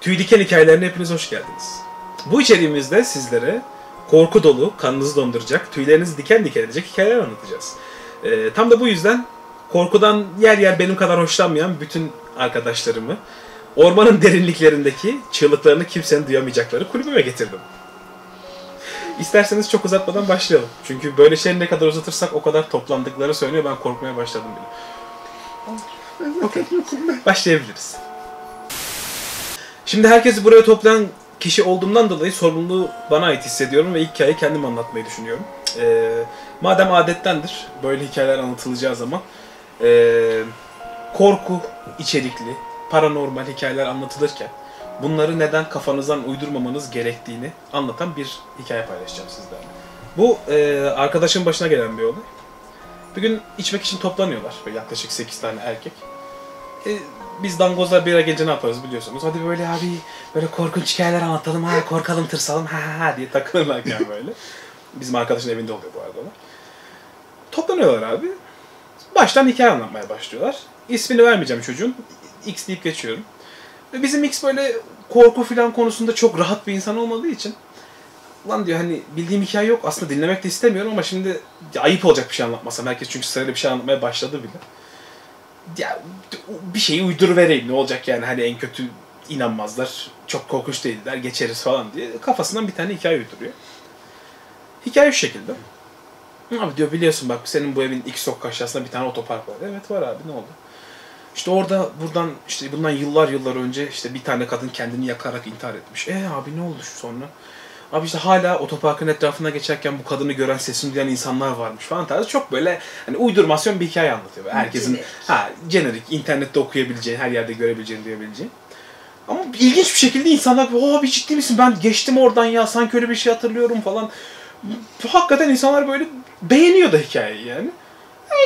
Tüy diken hikayelerine hepiniz hoş geldiniz. Bu içeriğimizde sizlere korku dolu, kanınızı donduracak, tüylerinizi diken diken edecek hikayeler anlatacağız. Tam da bu yüzden korkudan yer yer benim kadar hoşlanmayan bütün arkadaşlarımı ormanın derinliklerindeki çığlıklarını kimsenin duyamayacakları kulübüme getirdim. İsterseniz çok uzatmadan başlayalım. Çünkü böyle şeyleri ne kadar uzatırsak o kadar toplandıkları söylüyor. Ben korkmaya başladım bile. Okay. Başlayabiliriz. Şimdi herkesi buraya toplayan kişi olduğumdan dolayı sorumluluğu bana ait hissediyorum ve ilk hikayeyi kendim anlatmayı düşünüyorum. Madem adettendir böyle hikayeler anlatılacağı zaman korku içerikli, paranormal hikayeler anlatılırken bunları neden kafanızdan uydurmamanız gerektiğini anlatan bir hikaye paylaşacağım sizlerle. Bu arkadaşımın başına gelen bir olay. Bir gün içmek için toplanıyorlar. Yaklaşık 8 tane erkek. Biz dangozlar bir araya gelince ne yaparız biliyorsunuz. Hadi böyle abi böyle korkunç hikayeler anlatalım, ha korkalım tırsалım ha diye takılırlarken böyle. Bizim arkadaşın evinde oluyor bu arada. Toplanıyorlar abi. Baştan hikaye anlatmaya başlıyorlar. İsmini vermeyeceğim çocuğun. X deyip geçiyorum. Ve bizim X böyle korku falan konusunda çok rahat bir insan olmadığı için lan diyor hani bildiğim hikaye yok. Aslında dinlemek de istemiyorum ama şimdi ayıp olacak bir şey anlatmasam. Herkes çünkü sırayla bir şey anlatmaya başladı bile. Ya bir şeyi uyduruvereyim ne olacak yani hani en kötü inanmazlar. Çok korkunç değiller geçeriz falan diye kafasından bir tane hikaye uyduruyor. Hikaye şu şekilde. Abi diyor biliyorsun bak senin bu evin ilk sokak aşağısında bir tane otopark var. Evet var abi ne oldu? İşte orada bundan yıllar önce işte bir tane kadın kendini yakarak intihar etmiş. Abi ne oldu sonra? Abi işte hala otoparkın etrafına geçerken bu kadını gören, sesini duyan insanlar varmış falan tarzı çok böyle hani uydurmasyon bir hikaye anlatıyor. Herkesin jenerik, internette okuyabileceğin, her yerde görebileceğin, duyabileceğin. Ama ilginç bir şekilde insanlar bir ciddi misin? Ben geçtim oradan ya sanki öyle bir şey hatırlıyorum falan. Hakikaten insanlar böyle beğeniyor da hikayeyi yani.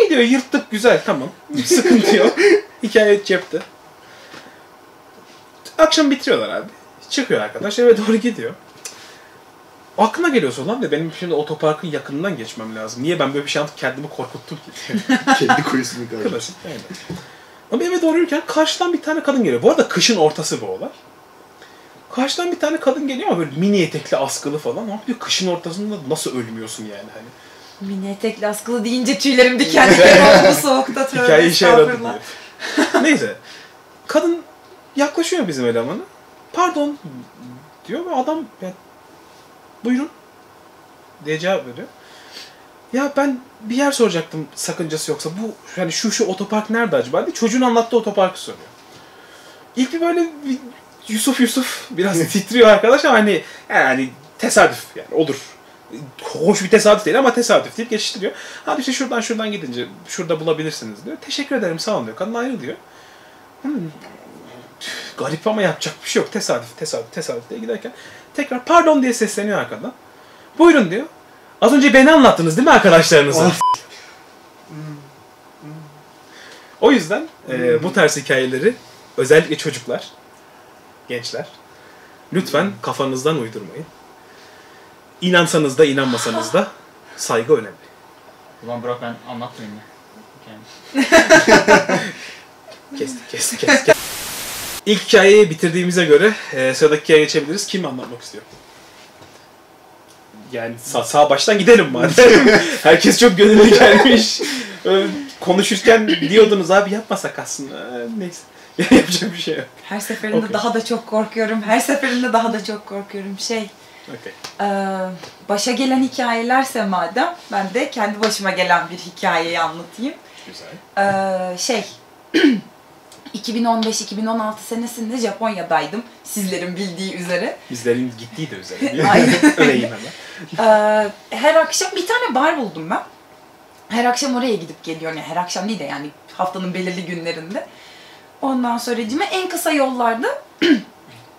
İyi diyor yırttık güzel tamam. Sıkıntı yok. Hikaye cepte. Akşam bitiriyorlar abi. Çıkıyor arkadaş eve doğru gidiyor. Aklına geliyorsa lan de benim şimdi otoparkın yakınından geçmem lazım. Niye ben böyle bir şey anlatıp kendimi korkuttum ki? Kendi kuyusunu galiba. Klasik aynen. Ama eve doğru yürürken karşıdan bir tane kadın geliyor. Bu arada kışın ortası bu olay. Karşıdan bir tane kadın geliyor ama böyle mini etekli askılı falan. Ama diyor kışın ortasında nasıl ölmüyorsun yani hani. Mini etekli askılı deyince tüylerim diken diken oldu soğukta tövbe. Hikaye işe yaradı diyor. Neyse. Kadın yaklaşıyor bizim elemanı. Pardon diyor ve adam ya, buyurun diye cevap veriyor. Ya ben bir yer soracaktım sakıncası yoksa bu hani şu otopark nerede acaba diye çocuğun anlattığı otoparkı soruyor. İlk bir böyle Yusuf biraz titriyor arkadaş ama hani yani tesadüf yani olur. Hoş bir tesadüf değil ama tesadüf deyip geçiştiriyor. Hadi işte şuradan gidince şurada bulabilirsiniz diyor. Teşekkür ederim sağ olun diyor. Kadın ayrılıyor. Garip ama yapacak bir şey yok. Tesadüf diye giderken tekrar pardon diye sesleniyor arkadan. Buyurun diyor. Az önce beni anlattınız değil mi arkadaşlarınıza? O yüzden bu tarz hikayeleri özellikle çocuklar, gençler lütfen kafanızdan uydurmayın. İnansanız da inanmasanız da saygı önemli. Ulan bırak ben anlatmayayım ya. Kestik. İlk hikayeyi bitirdiğimize göre sıradaki hikayeye geçebiliriz. Kim anlatmak istiyor? Yani sağ baştan gidelim madem. Herkes çok gönüllü gelmiş. Konuşurken diyordunuz abi yapmasak aslında. Neyse. Yapacak bir şey yok. Her seferinde daha da çok korkuyorum. Başa gelen hikayelerse madem ben de kendi başıma gelen bir hikayeyi anlatayım. Güzel. 2015-2016 senesinde Japonya'daydım. Sizlerin bildiği üzere. Bizlerin gittiği de üzere. Aynen. Öyleyim hemen. Her akşam bir tane bar buldum ben. Her akşam oraya gidip geliyorum. Yani her akşam değil de yani haftanın belirli günlerinde. Ondan sonracığıma en kısa yollarda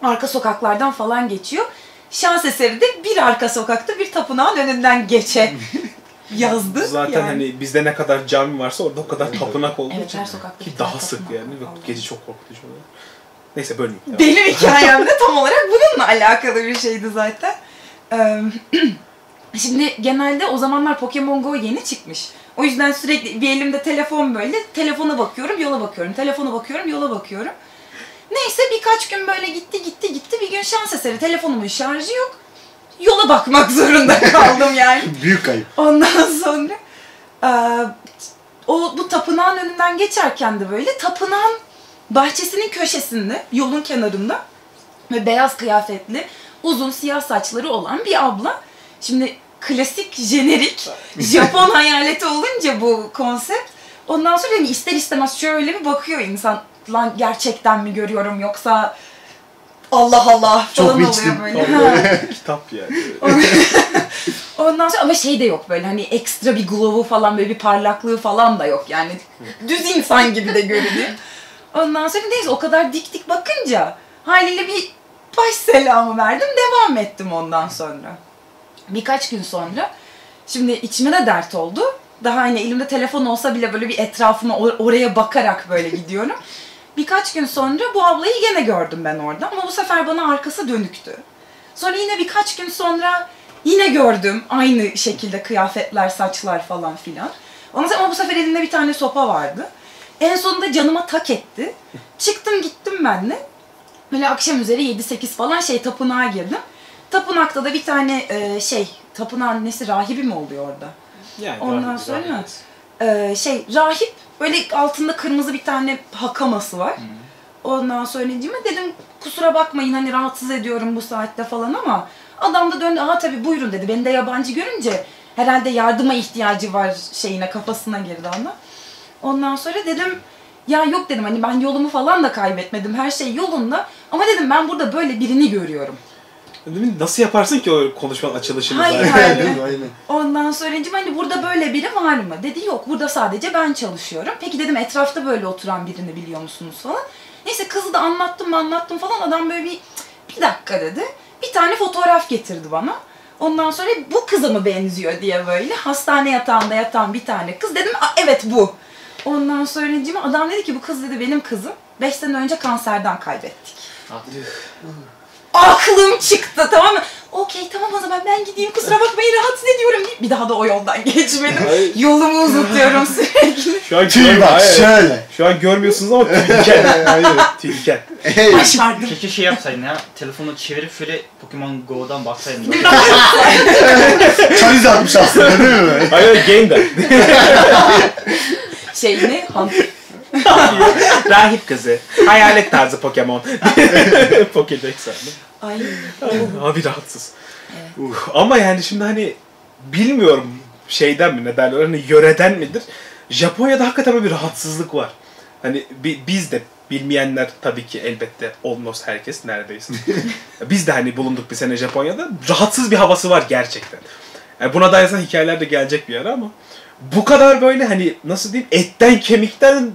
arka sokaklardan falan geçiyor. Şans eseri de bir arka sokakta bir tapınağın önünden geçe yazdı. Zaten yani. Hani bizde ne kadar cami varsa orada o kadar tapınak olduğu için. Her sokakta ki daha sık yani. Gece çok korkutucu oluyor. Neyse bölmeyeyim. Benim hikayem de tam olarak bununla alakalı bir şeydi zaten. Şimdi genelde o zamanlar Pokemon Go yeni çıkmış. O yüzden sürekli bir elimde telefon böyle. Telefona bakıyorum, yola bakıyorum. Telefona bakıyorum, yola bakıyorum. Neyse birkaç gün böyle gitti. Bir gün şans eseri telefonumun şarjı yok. Yola bakmak zorunda kaldım yani. Büyük kayıp. Ondan sonra bu tapınağın önünden geçerken de böyle tapınağın bahçesinin köşesinde, yolun kenarında ve beyaz kıyafetli, uzun siyah saçları olan bir abla. Şimdi klasik, jenerik, Japon hayaleti olunca bu konsept. Ondan sonra hani ister istemez şöyle bir bakıyor insan. Lan gerçekten mi görüyorum yoksa Allah Allah Çok falan içtim. oluyor böyle. Ha. Kitap yani. Ondan sonra ama şey de yok böyle hani ekstra bir glow'u falan böyle bir parlaklığı falan da yok yani düz insan gibi de görünüyor. Ondan sonra neyse o kadar dik bakınca haliyle bir baş selamı verdim, devam ettim ondan sonra. Birkaç gün sonra şimdi içime de dert oldu. Daha hani elimde telefon olsa bile böyle bir etrafıma oraya bakarak böyle gidiyorum. Birkaç gün sonra bu ablayı yine gördüm ben orada ama bu sefer bana arkası dönüktü. Sonra yine birkaç gün sonra yine gördüm aynı şekilde kıyafetler, saçlar falan filan. Ondan sonra ama bu sefer elinde bir tane sopa vardı. En sonunda canıma tak etti. Çıktım gittim ben de. Böyle akşam üzeri 7-8 falan tapınağa girdim. Tapınakta da bir tane tapınağın nesi rahibi mi oluyor orada? Yani Ondan sonra rahip böyle altında kırmızı bir tane hakaması var. Ondan sonra dedim kusura bakmayın hani rahatsız ediyorum bu saatte falan ama adam da döndü tabii buyurun dedi. Beni de yabancı görünce herhalde yardıma ihtiyacı var kafasına girdi ama. Ondan sonra dedim ya yok dedim hani ben yolumu falan da kaybetmedim her şey yolunda ama dedim ben burada böyle birini görüyorum. Nasıl yaparsın ki o konuşmanın açılışını Hayır, zaten? hayır. Aynen. Ondan sonra hani burada böyle biri var mı? Dedi yok burada sadece ben çalışıyorum. Peki dedim etrafta böyle oturan birini biliyor musunuz falan. Neyse kızı da anlattım falan adam böyle bir dakika dedi. Bir tane fotoğraf getirdi bana. Ondan sonra bu kıza mı benziyor diye böyle hastane yatağında yatan bir tane kız dedim evet bu. Ondan sonra adam dedi ki bu kız dedi benim kızım. 5 sene önce kanserden kaybettik. Aklım çıktı tamam mı? Okey tamam o zaman ben gideyim kusura bakmayın rahatsız ediyorum deyip bir daha da o yoldan geçmedim. Yolumu uzatıyorum sürekli. Şu an Tüy bak şöyle. Şu an görmüyorsunuz ama tülken. Hayır. Tülken. Hey. Başardım. Keşke yapsaydın ya. Telefonu çevirip şöyle Pokemon Go'dan baksaydın. Çariz atmış aslında değil mi? Hayır game'den. Ne? Rahip kızı. Hayalet tarzı Pokemon. Pokédex abi. Ay. Abi rahatsız. Evet. Ama yani şimdi hani bilmiyorum şeyden mi ne derler hani yöreden midir? Japonya'da hakikaten böyle bir rahatsızlık var. Hani biz de bilmeyenler tabii ki elbette almost herkes neredeyse. Biz de hani bulunduk bir sene Japonya'da. Rahatsız bir havası var gerçekten. Yani buna dair hikayeler de gelecek bir ara ama bu kadar böyle hani nasıl diyeyim etten kemikten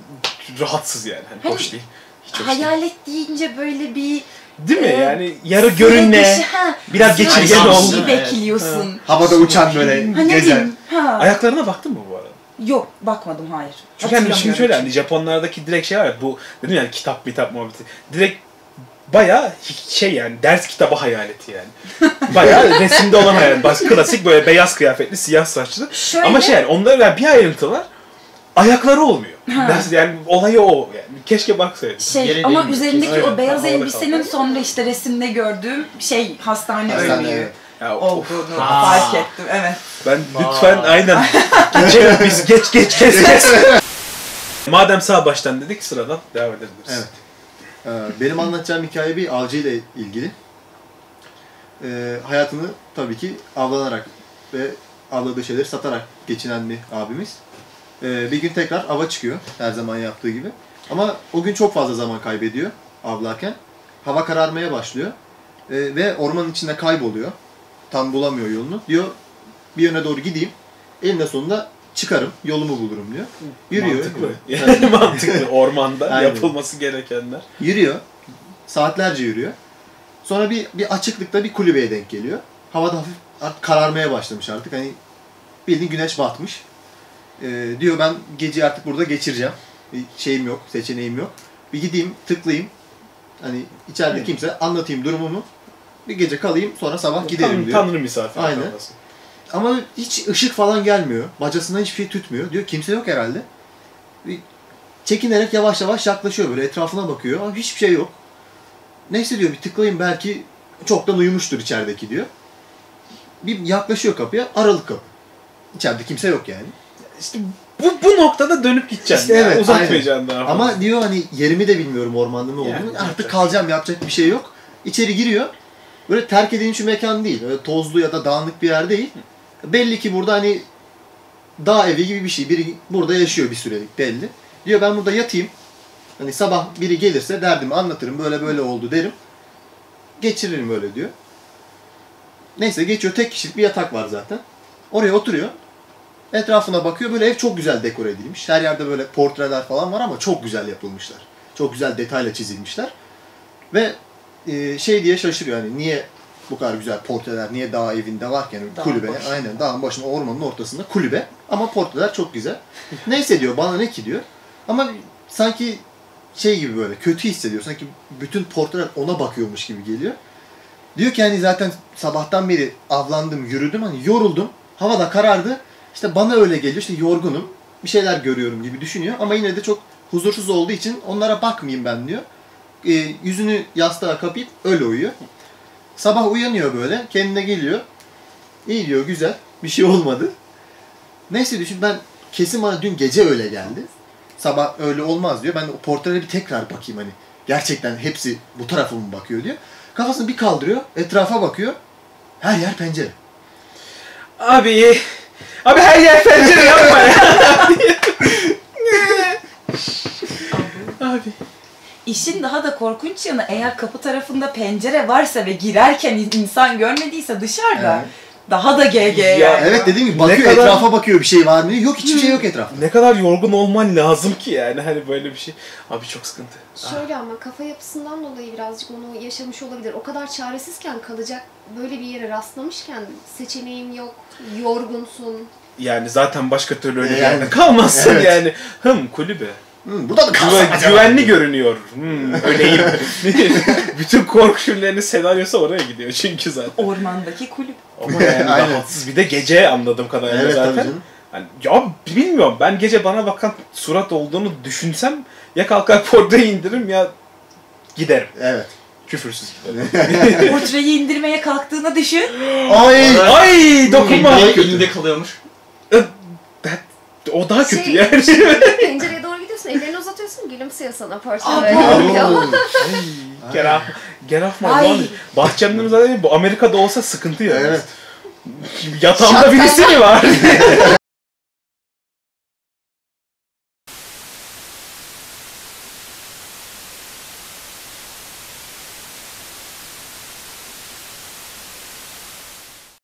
rahatsız yani. Hani hoş değil. Hiç hoş değil. Hayalet deyince böyle bir Değil mi? Yani yarı görünme, biraz geçirgen bir oldu. şey bekliyorsun. Havada uçan böyle Ne gezer. bileyim. Ayaklarına baktın mı bu arada? Yok bakmadım hayır. Çünkü hani şimdi Hatırlamıyorum. şöyle hani Japonlardaki direkt şey var ya bu dedim yani kitap muhabbeti. Direkt bayağı yani ders kitabı hayaleti yani. Bayağı resimde olan hayalet. Klasik böyle beyaz kıyafetli, siyah saçlı. Şöyle, Ama yani onların bir ayrıntı var. Ayakları olmuyor. Ders, yani olayı o yani. Keşke baksaydın. Yere ama değmiyor. üzerindeki Aynen, o beyaz havada elbisenin kaldı. sonra işte resimde gördüğüm Hastane, hastane önlüğü evet. Ya, olduğunu Aa. fark ettim. Evet. Ben lütfen aynen. Geçelim biz geç. Madem sağ baştan dedik sıradan devam edebiliriz. Evet. Benim anlatacağım hikaye bir avcı ile ilgili. Hayatını tabii ki avlanarak ve avladığı şeyleri satarak geçinen bir abimiz. Bir gün tekrar ava çıkıyor her zaman yaptığı gibi. Ama o gün çok fazla zaman kaybediyor avlarken. Hava kararmaya başlıyor ve ormanın içinde kayboluyor. Tam bulamıyor yolunu. Diyor bir yöne doğru gideyim. Eninde sonunda çıkarım, yolumu bulurum diyor. Yürüyor. Mantıklı. Yani mantıklı. Ormanda Aynen. yapılması gerekenler. Yürüyor. Saatlerce yürüyor. Sonra bir açıklıkta bir kulübeye denk geliyor. Havada hafif artık kararmaya başlamış artık. Hani bildiğin güneş batmış. Diyor ben geceyi artık burada geçireceğim. Bir şeyim yok, seçeneğim yok. Bir gideyim, tıklayayım. Hani içeride kimse anlatayım durumumu. Bir gece kalayım sonra sabah giderim diyor. Tanrı misafiri. Aynen. kafası. Ama hiç ışık falan gelmiyor. Bacasından hiçbir şey tutmuyor. Diyor kimse yok herhalde. Bir çekinerek yavaş yavaş yaklaşıyor böyle etrafına bakıyor. Ama hiçbir şey yok. Neyse diyor bir tıklayayım belki çoktan uyumuştur içerideki diyor. Bir yaklaşıyor kapıya, aralık kapı. İçeride kimse yok yani. İşte bu noktada dönüp gideceksin. İşte Yani evet, uzatmayacaksın daha fazla. Ama diyor hani yerimi de bilmiyorum ormanda ne olduğunu. Yani, Artık yapacak kalacağım, yapacak bir şey yok. İçeri giriyor. Böyle terk edilmiş bir mekan değil. Öyle tozlu ya da dağınık bir yer değil. Belli ki burada hani dağ evi gibi bir şey. Biri burada yaşıyor bir sürelik belli. Diyor ben burada yatayım. Hani sabah biri gelirse derdimi anlatırım. Böyle böyle oldu derim. Geçiririm öyle diyor. Neyse geçiyor. Tek kişilik bir yatak var zaten. Oraya oturuyor. Etrafına bakıyor. Böyle ev çok güzel dekore edilmiş. Her yerde böyle portreler falan var ama çok güzel yapılmışlar. Çok güzel detayla çizilmişler. Ve şey diye şaşırıyor hani niye bu kadar güzel portreler, niye dağ evinde varken Dağın kulübe, başında. aynen dağın başında, ormanın ortasında kulübe ama portreler çok güzel. Neyse diyor, bana ne ki diyor. Ama sanki şey gibi böyle kötü hissediyor. Sanki bütün portreler ona bakıyormuş gibi geliyor. Diyor ki hani zaten sabahtan beri avlandım, yürüdüm, hani yoruldum. Hava da karardı. İşte bana öyle geliyor, işte yorgunum, bir şeyler görüyorum gibi düşünüyor. Ama yine de çok huzursuz olduğu için onlara bakmayayım ben diyor. Yüzünü yastığa kapayıp öyle uyuyor. Sabah uyanıyor böyle, kendine geliyor. İyi diyor, güzel, bir şey olmadı. Neyse düşün, ben kesin bana dün gece öyle geldi. Sabah öyle olmaz diyor. Ben o portrelere bir tekrar bakayım hani. Gerçekten hepsi bu tarafa mı bakıyor diyor. Kafasını bir kaldırıyor, etrafa bakıyor. Her yer pencere. Abi her yer pencere yapma ya. Abi. İşin daha da korkunç yanı, eğer kapı tarafında pencere varsa ve girerken insan görmediyse dışarıda Evet. daha da GG Ya, yani. Evet, dediğim gibi Ne bakıyor, kadar- etrafa bakıyor, bir şey var mı diyor. Yok, hiçbir şey yok etrafta. Ne kadar yorgun olman lazım ki yani hani böyle bir şey. Abi çok sıkıntı. Şöyle ama kafa yapısından dolayı birazcık onu yaşamış olabilir. O kadar çaresizken kalacak böyle bir yere rastlamışken seçeneğin yok, yorgunsun. Yani zaten başka türlü öyle bir Yani. yerde kalmazsın Evet. yani. Kulübe. Burada mı kalsam acaba? Güvenli görünüyor. Öleyim. Bütün korku filmlerinin senaryosu oraya gidiyor çünkü zaten. Ormandaki kulüp. Ama yani Aynen. rahatsız. Bir de gece anladığım kadarıyla Evet tabii zaten. canım. Hani, ya bilmiyorum, ben gece bana bakan surat olduğunu düşünsem ya kalkar portreyi indiririm ya giderim. Evet. Küfürsüz giderim. Portreyi indirmeye kalktığını düşün. Ay! Ay dokunma. Elinde- Elinde kalıyormuş. O daha kötü Şey, yani. Pencereye doğru gidiyorsun, ellerini uzatıyorsun, gülümsüyor sana portre Aa, böyle bu- bakıyor. Get off my Ay. lawn. Bahçemden zaten bu Amerika'da olsa sıkıntı ya. Evet. Yatağımda birisi mi var?